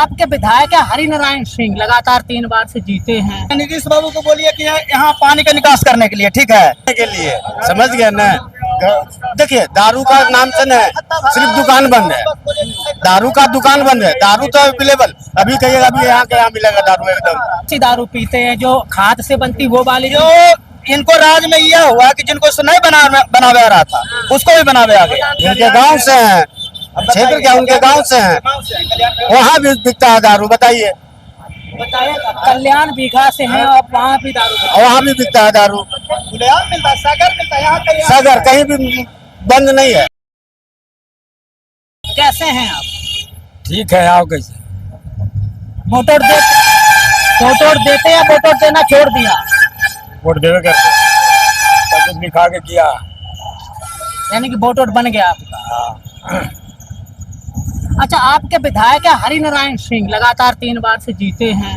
आपके विधायक हरिनारायण सिंह लगातार 3 बार से जीते हैं। नीतीश बाबू को बोलिए कि यहाँ पानी का निकास करने के लिए, ठीक है, के लिए समझ गए ना। देखिए दारू का नामचन है, सिर्फ दुकान बंद है, दारू का दुकान बंद है, दारू तो अवेलेबल अभी कहिएगा अभी यहाँ के यहाँ मिलेगा दारू एकदम। अच्छी दारू पीते हैं जो खाद से बनती वो वाली जो इनको राज में यह हुआ कि जिनको नहीं बनावे आ रहा था उसको भी बनावे आ गया। इनके गांव से हैं, क्षेत्र क्या उनके गांव से हैं, वहाँ भी बिकता है दारू। बताइए बताइए, कल्याण बीघा से हैं और वहाँ भी दारू वहाँ भी बिकता है दारू। मिलता है, सागर मिलता है, यहाँ सागर कहीं भी बंद नहीं है। कैसे हैं आप? ठीक है, आओ कैसे वोट देते या वोट देना छोड़ दिया? वोट देवे करते कुछ लिखा के किया। यानी कि वोट बन गया आपका। अच्छा, आपके विधायक हरिनारायण सिंह लगातार 3 बार से जीते हैं,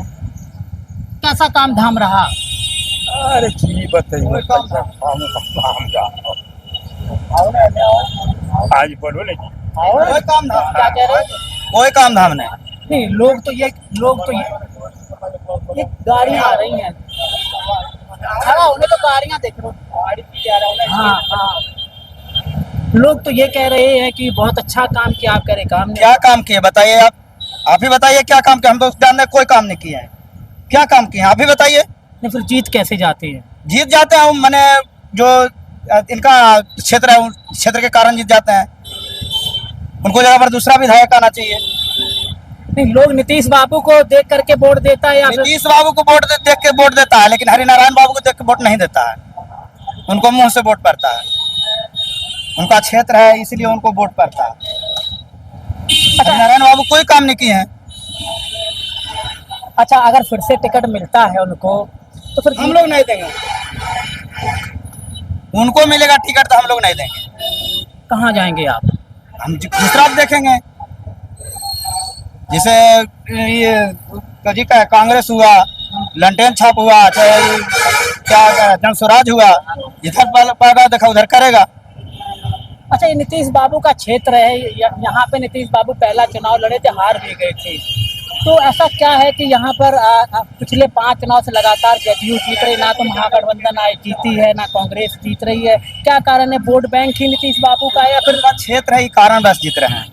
कैसा काम धाम रहा? अरे की बताइए आज बोलो लेकिन कोई काम धाम क्या कह रहे हैं? कोई काम धाम नहीं। नहीं, लोग तो ये गाड़ियां आ रही हैं, खड़ा होने तो गाड़ियां देख रहे हो। हाँ हाँ, लोग तो ये कह रहे हैं कि बहुत अच्छा काम किया। आप कह रहे काम नहीं। क्या काम किए बताइए, आप ही बताइए क्या काम किया। हम तो उसके अंदर कोई काम नहीं किए हैं। क्या काम किए आप ही बताइए। नहीं, फिर जीत कैसे जाती है? जीत जाते हैं मैंने जो इनका क्षेत्र है उस क्षेत्र के कारण जीत जाते हैं। उनको जगह पर दूसरा विधायक आना चाहिए। नहीं, लोग नीतीश बाबू को देख करके वोट देता है या फिर नीतीश बाबू को देख के वोट देता है, लेकिन हरिनारायण बाबू को देख के वोट नहीं देता है। उनको मुंह से वोट पड़ता है, उनका क्षेत्र है इसलिए उनको वोट पड़ता है। हरिनारायण बाबू कोई काम नहीं किए हैं। अच्छा, अगर फिर से टिकट मिलता है उनको तो फिर हम लोग नहीं देंगे। उनको मिलेगा टिकट तो हम लोग नहीं देंगे। कहाँ जाएंगे आप? हम दूसरा देखेंगे, जैसे ये कजी का कांग्रेस हुआ, लंटेन छाप हुआ, चाहे क्या जन स्वराज हुआ, इधर पाएगा देखा उधर करेगा। अच्छा, ये नीतीश बाबू का क्षेत्र है, यहाँ पे नीतीश बाबू पहला चुनाव लड़े थे, हार भी गए थे। तो ऐसा क्या है कि यहाँ पर पिछले 5 चुनाव से लगातार जदयू जीत रही, ना तो महागठबंधन जीती है ना कांग्रेस जीत रही है? क्या कारण है? वोट बैंक ही नीतीश बाबू का है या फिर उनका क्षेत्र है ही कारण बस जीत रहे हैं।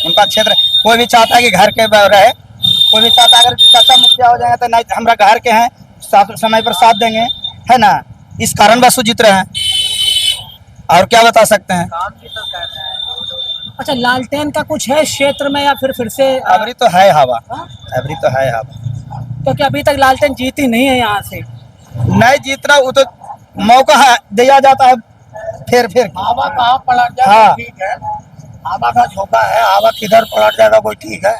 उनका क्षेत्र कोई भी चाहता है कि घर के रहे, कोई भी चाहता है अगर चाचा मुखिया हो जाएगा तो नहीं हमारा घर के हैं, समय पर साथ देंगे, है ना। इस कारण बस वो जीत रहे हैं, और क्या बता सकते हैं। अच्छा, लालटेन का कुछ है क्षेत्र में या फिर से अबरी तो है हवा, अबरी तो है हवा, क्योंकि अभी तक लालटेन जीती नहीं है यहाँ से। नहीं जीत रहा वो तो मौका दिया जाता है फिर हवा कहाँ पलट जाएगा? हाँ। ठीक है, हवा का झोंका है, हवा किधर पलट जाएगा कोई ठीक है,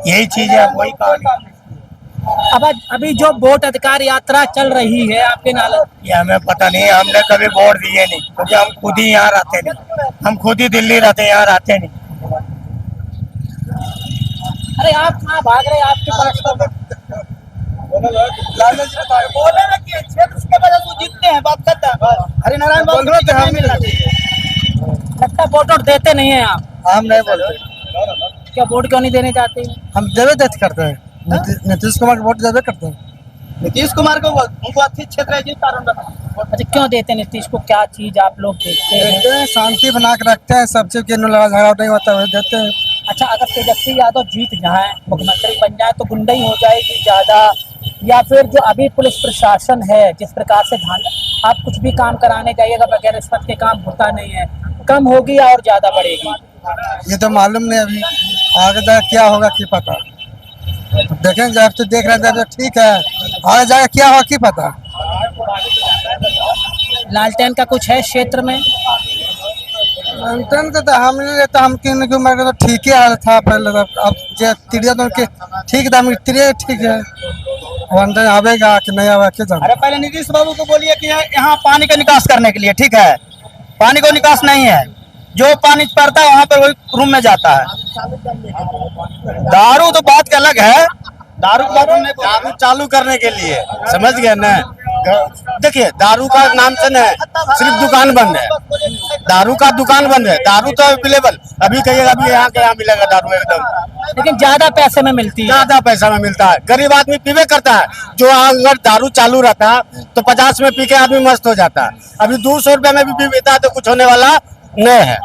यही चीज है, वही कहानी। अब अभी जो वोट अधिकार यात्रा चल रही है आपके नाल, ये हमें पता नहीं, हमने कभी वोट दिए नहीं क्योंकि हम खुद ही यहाँ रहते नहीं, हम खुद ही दिल्ली रहते हैं, यहाँ रहते नहीं। अरे आप कहाँ भाग रहे हैं? आपके पास बोले ना कि क्षेत्र के वजह से जीतते हैं, बात करते हैं। हरिनारायण बाबू को टिकट नहीं मिलना चाहिए। लगता वोट देते नहीं है आप? हम नहीं बोलते। क्या वोट क्यों नहीं देने जाते? हम देवे देख करते हैं, नीतीश कुमार को वोट देवे करते हैं। नीतीश कुमार को उनको अच्छी क्षेत्र है जिस कारण अच्छा, क्यों देते हैं नीतीश को? क्या चीज आप लोग देखते हैं? शांति बना के रखते हैं, सब चीज के लड़ाई झगड़ा नहीं होता है, देते हैं। अच्छा, अगर तेजस्वी यादव जीत जाए, मुख्यमंत्री बन जाए तो गुंडई हो जाएगी ज्यादा, या फिर जो अभी पुलिस प्रशासन है जिस प्रकार से आप कुछ भी काम कराने जाइएगा बगैर रिश्वत के काम होता नहीं है, कम होगी और ज्यादा बढ़ेगी? ये तो मालूम नहीं, अभी आगे जाकर क्या होगा क्या पता। देखेंगे जब तो देख रहे हैं, ठीक है, आगे जाकर क्या होगा क्या पता। लालटेन का कुछ है क्षेत्र में? लालटेन का तो हम लेते हम तो ठीक ही हाल था पहले, अब चिड़िया तो ठीक था, चिड़िया ठीक है, अंदर आवेगा कि नहीं आवेगा। अरे पहले नीतीश बाबू को बोलिए कि यहाँ पानी का निकास करने के लिए, ठीक है, पानी को निकास नहीं है, जो पानी पड़ता है वहाँ पर वही रूम में जाता है। दारू तो बात अलग है, दारू चालू करने के लिए समझ गए ना। देखिए दारू का नाम से है, सिर्फ दुकान बंद है, दारू का दुकान बंद है, दारू तो अवेलेबल अभी कहिएगा अभी यहाँ के यहाँ मिलेगा दारू एकदम, लेकिन ज्यादा पैसे में मिलती है। ज्यादा पैसा में मिलता है, गरीब आदमी पीवे करता है, जो अगर दारू चालू रहता है तो 50 में पी के आदमी मस्त हो जाता है, अभी 200 रुपए में भी पी लेता है तो कुछ होने वाला नहीं है।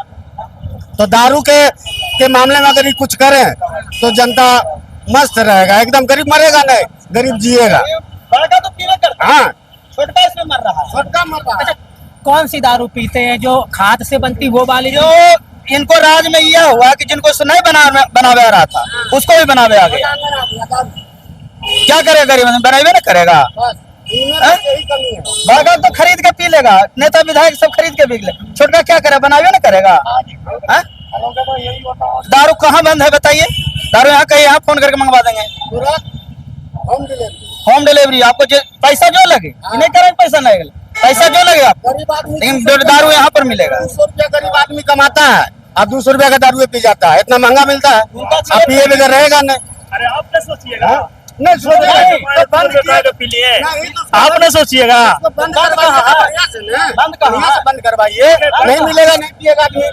तो दारू के मामले में अगर ये कुछ करें तो जनता मस्त रहेगा, एकदम गरीब मरेगा नहीं, गरीब जिएगा। बड़का तो पीवे करता है, हाँ छोटका इसमें मर रहा है, छोटका मर रहा है। अच्छा, कौन सी दारू पीते हैं, जो खाद से बनती वो वाली जो इनको राज में यह हुआ कि जिनको नहीं बनावे आ रहा था उसको भी बनावे आ गया। क्या करेगा गरीब बनावे ना करेगा, बड़का तो खरीद के पी लेगा, नेता विधायक सब खरीद के पी ले, छोटका क्या करे बनावे ना करेगा। हाँ? दारू कहाँ बंद है बताइए, दारू यहाँ कहीं यहाँ फोन करके मंगवा देंगे, होम डिलीवरी आपको पैसा जो लगे, नहीं करेंगे पैसा नहीं लगे, पैसा जो लगे आपको, लेकिन दारू यहाँ पर मिलेगा। 200 रुपया गरीब आदमी कमाता है, अब 200 रुपया का दारू पी जाता है, इतना महंगा मिलता है, अब पिए बगैर रहेगा नहीं। अरे आपने सोचिएगा, नहीं सोचिए तो बंद तो पी लिए, आपने सोचिएगा बंद करवाइए, नहीं मिलेगा नहीं पिएगा आदमी।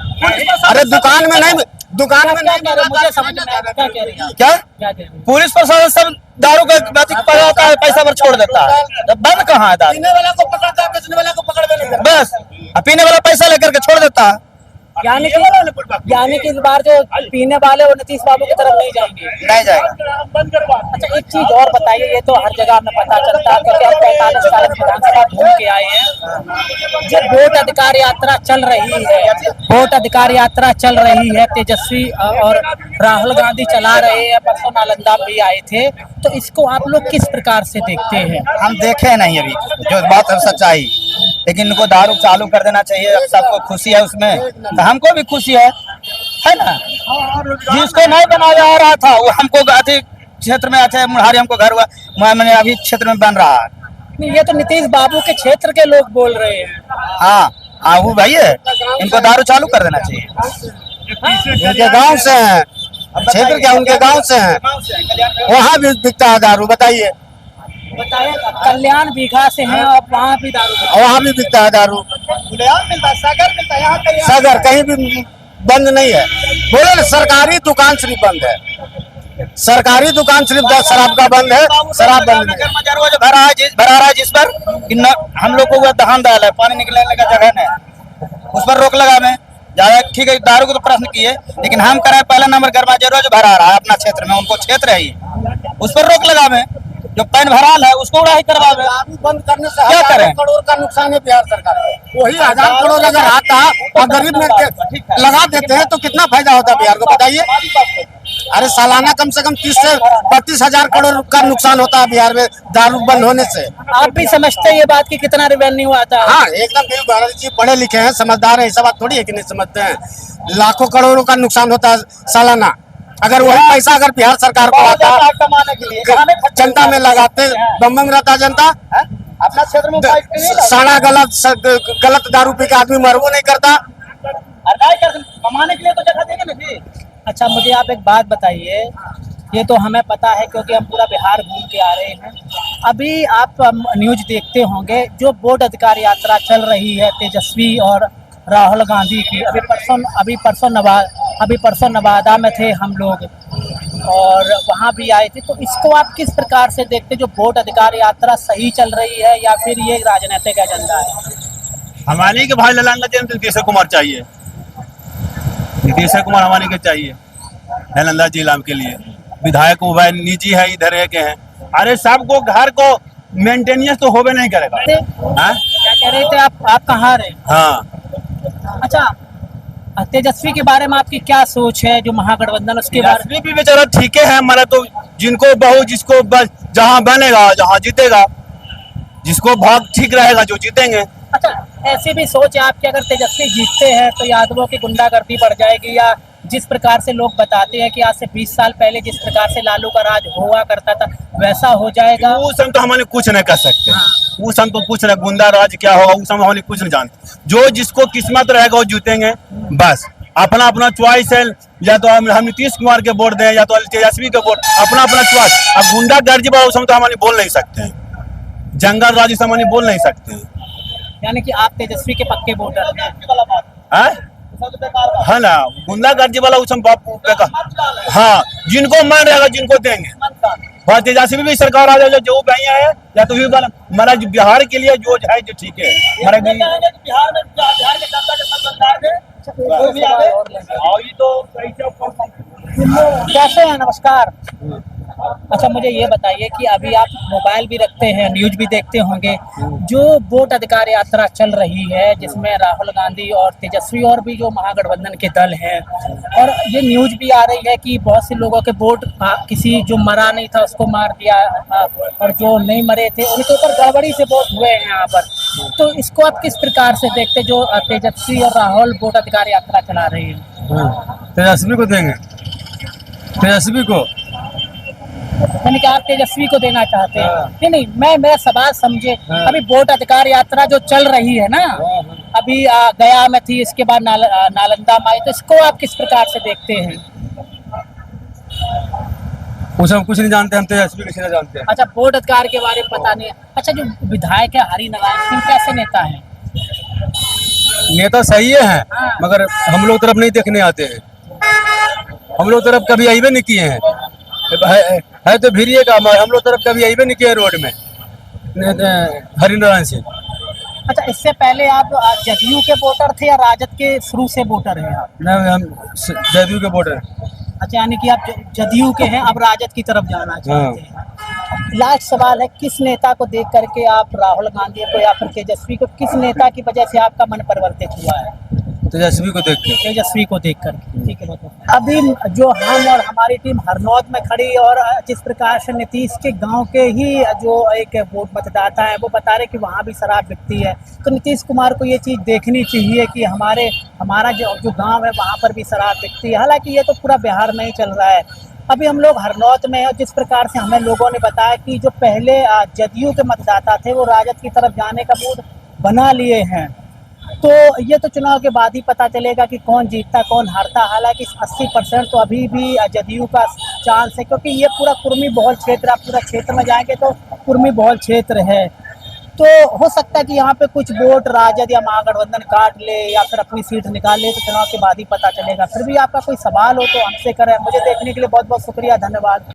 अरे दुकान में नहीं, दुकान में नहीं मिलेगा, मुझे समझ में आया, क्या कह रही है, क्या क्या कह रही है? पुलिस प्रशासन सब दारू का पकड़ता है, पैसा पर छोड़ देता है, तो बंद कहाँ है दारू, पीने वाला को पकड़ता है, बेचने वाला को पकड़वे नहीं करता। बस पीने वाला पैसा लेकर के छोड़ देता है। यानी कि इस बार जो पीने वाले वो नीतीश बाबू की तरफ नहीं जाएंगे। नहीं जाएगा। बंद करवा। अच्छा, एक चीज और बताइए, ये तो हर जगह हमें पता चलता है क्योंकि हम 45 साल विधानसभा घूम के आए हैं। जब वोट अधिकार यात्रा चल रही है, वोट अधिकार यात्रा चल रही है, तेजस्वी और राहुल गांधी चला रहे हैं, परसों नालंदा भी आए थे, तो इसको आप लोग किस प्रकार से देखते हैं? हम देखे नहीं अभी जो बात है सच्चाई, लेकिन इनको दारू चालू कर देना चाहिए, सबको खुशी है उसमें, तो हमको भी खुशी है ना। जिसको नहीं बनाया आ रहा था वो हमको अति क्षेत्र में अच्छा मुहारी हमको घर हुआ, मैंने अभी क्षेत्र में बन रहा है। नहीं, ये तो नीतीश बाबू के क्षेत्र के लोग बोल रहे हैं। हाँ हाँ वो भाई है, इनको दारू चालू कर देना चाहिए। उनके गांव से हैं, क्षेत्र क्या उनके गांव से हैं, वहाँ भी बिकता है दारू, बताइए। बताया कल्याण बीघा से हैं और वहाँ भी दारू बिकता वहाँ भी बिकता है दारू, सागर कहीं भी बंद नहीं है। बोले ना सरकारी दुकान सिर्फ बंद है, सरकारी दुकान सिर्फ शराब का बंद है, शराब बंद नहीं है। भरा रहा है जिस पर हम लोग को वो दहान डाल है, पानी निकलने का जगह नहीं, उस पर रोक लगा में ज्यादा ठीक है। दारू को तो प्रश्न किए, लेकिन हम कराए पहला नंबर गरमा जरूर जो भरा रहा है अपना क्षेत्र में, उनको क्षेत्र है ये, उस पर रोक लगा में, जो पैन भराल है उसको उड़ाही करवा में। दारू बंद करने से क्या करें? करोड़ का नुकसान है बिहार सरकार को। वही 1000 करोड़ अगर आता और गरीब में लगा देते हैं तो कितना फायदा होता है बिहार को, बताइए। अरे सालाना कम से कम 30 से 32 हजार करोड़ का नुकसान होता है बिहार में दारू बंद होने से। आप भी समझते हैं ये बात कि कितना रेवेन्यू आता है? हाँ एकदम बिल्कुल, भारत जी पढ़े लिखे हैं, समझदार है, ऐसा बात थोड़ी है कि नहीं समझते हैं। लाखों करोड़ों का नुकसान होता है सालाना, अगर वही पैसा अगर बिहार सरकार को आता, जनता में लगाते, बम रहता जनता, अपना क्षेत्र में सारा गलत दारू पी के आदमी मरबो नहीं करता। कमाने के लिए तो जगह देंगे ना जी। अच्छा, मुझे आप एक बात बताइए, ये तो हमें पता है क्योंकि हम पूरा बिहार घूम के आ रहे हैं। अभी आप न्यूज देखते होंगे, जो वोट अधिकार यात्रा चल रही है तेजस्वी और राहुल गांधी की, अभी परसों नवादा में थे हम लोग और वहाँ भी आए थे, तो इसको आप किस प्रकार से देखते, जो वोट अधिकार यात्रा सही चल रही है या फिर ये राजनीतिक एजेंडा है? हमारे के भाई ललांगा जी नीतीश कुमार चाहिए, नीतीश कुमार हमारे के चाहिए नालंदा जिला के लिए। विधायक वो भाई निजी है, इधर के हैं, अरे सबको घर को मेंटेनेंस तो होबे नहीं करेगा। क्या कह रहे थे आप कहाँ रहे? हाँ अच्छा, तेजस्वी के बारे में आपकी क्या सोच है, जो महागठबंधन उसके बारे में? भी बेचारा ठीक है, हमारा तो जिनको बहु जिसको जहाँ बनेगा जहाँ जीतेगा, जिसको भाग ठीक रहेगा जो जीतेंगे। अच्छा, ऐसी भी सोच है आपकी, अगर तेजस्वी जीतते हैं तो यादवों की गुंडागर्दी बढ़ जाएगी, या जिस प्रकार से लोग बताते हैं कि आज से 20 साल पहले जिस प्रकार से लालू का राज हुआ करता था वैसा हो जाएगा? उस हम तो हमारे कुछ नहीं कर सकते, उस हम तो कुछ नहीं, गुंडा राज क्या होगा उस हम हमारे कुछ नहीं जानते। जो जिसको किस्मत रहेगा वो जीतेंगे, बस अपना अपना चॉइस है, या तो हम नीतीश कुमार के वोट दें या तो तेजस्वी के वोट, अपना अपना चॉइस। अब गुंडा गर्जी हम तो हमारे बोल नहीं सकते हैं, जंगल राज सामान्य बोल नहीं सकते। यानी कि आप तेजस्वी के पक्के वोटर हैं। है है ना, गुंडागर्दी वाला उस बापू का। हाँ, जिनको मन रहेगा जिनको देंगे। और तेजस्वी भी सरकार आ जाए जो भैया है या तो भी हमारा बिहार के लिए जो है जो ठीक है हमारा बिहार में बिहार के जनता के संबंध में कोई भी आवे और ये तो कैसे हैं? नमस्कार। अच्छा, मुझे ये बताइए कि अभी आप मोबाइल भी रखते हैं, न्यूज भी देखते होंगे, जो वोट अधिकार यात्रा चल रही है जिसमें राहुल गांधी और तेजस्वी और भी जो महागठबंधन के दल हैं, और ये न्यूज भी आ रही है कि बहुत से लोगों के वोट किसी जो मरा नहीं था उसको मार दिया, और जो नहीं मरे थे उनके ऊपर गड़बड़ी से वोट हुए हैं यहाँ पर। तो इसको आप किस प्रकार से देखते जो तेजस्वी और राहुल वोट अधिकार यात्रा चला रही है? तेजस्वी को देंगे, तेजस्वी को। यानी कि आप तेजस्वी को देना चाहते हैं? नहीं, मैं मेरा सवाल समझे। अभी वोट अधिकार यात्रा जो चल रही है ना, अभी गया में थी, इसके बाद नालंदा में आई, तो इसको आप किस प्रकार से देखते हैं? कुछ हम कुछ नहीं जानते, हम तेजस्वी किसी नहीं जानते हैं। अच्छा, वोट अधिकार के बारे में पता नहीं है। अच्छा, जो विधायक है हरिनारायण सिंह कैसे नेता है? नेता सही है, मगर हम लोग तरफ नहीं देखने आते हैं। हम लोग तरफ कभी आईबे नहीं किए हैं। है तो भिड़िए का, हम लोग तरफ कभी आईबे नहीं किए रोड में हरिनारायण सिंह। अच्छा, इससे पहले आप जदयू के वोटर थे या राजद के शुरू से वोटर हैं आप? नहीं, हम जदयू के वोटर हैं। अच्छा, यानी कि आप जदयू के हैं, अब राजद की तरफ जाना चाहते हैं। लास्ट सवाल है, किस नेता को देख करके आप राहुल गांधी को या फिर तेजस्वी को, किस नेता की वजह से आपका मन परिवर्तित हुआ है? तेजस्वी को देख के। तेजस्वी को देख करके, ठीक है। बताओ, अभी जो हम और हमारी टीम हरनौत में खड़ी, और जिस प्रकार से नीतीश के गांव के ही जो एक वोट मतदाता है वो बता रहे कि वहाँ भी शराब बिकती है, तो नीतीश कुमार को ये चीज़ देखनी चाहिए कि हमारा जो गांव है वहाँ पर भी शराब बिकती है। हालांकि ये तो पूरा बिहार में ही चल रहा है। अभी हम लोग हरनौत में हैं, और जिस प्रकार से हमें लोगों ने बताया कि जो पहले जदयू के मतदाता थे वो राजद की तरफ जाने का मूड बना लिए हैं, तो ये तो चुनाव के बाद ही पता चलेगा कि कौन जीतता कौन हारता। हालांकि 80% तो अभी भी जदयू का चांस है, क्योंकि ये पूरा कुर्मी बहुल क्षेत्र, आप पूरा क्षेत्र में जाएंगे तो कुर्मी बहुल क्षेत्र है। तो हो सकता है कि यहाँ पे कुछ वोट राजद या महागठबंधन काट ले या फिर अपनी सीट निकाल ले, तो चुनाव के बाद ही पता चलेगा। फिर भी आपका कोई सवाल हो तो हमसे करें। मुझे देखने के लिए बहुत बहुत शुक्रिया, धन्यवाद।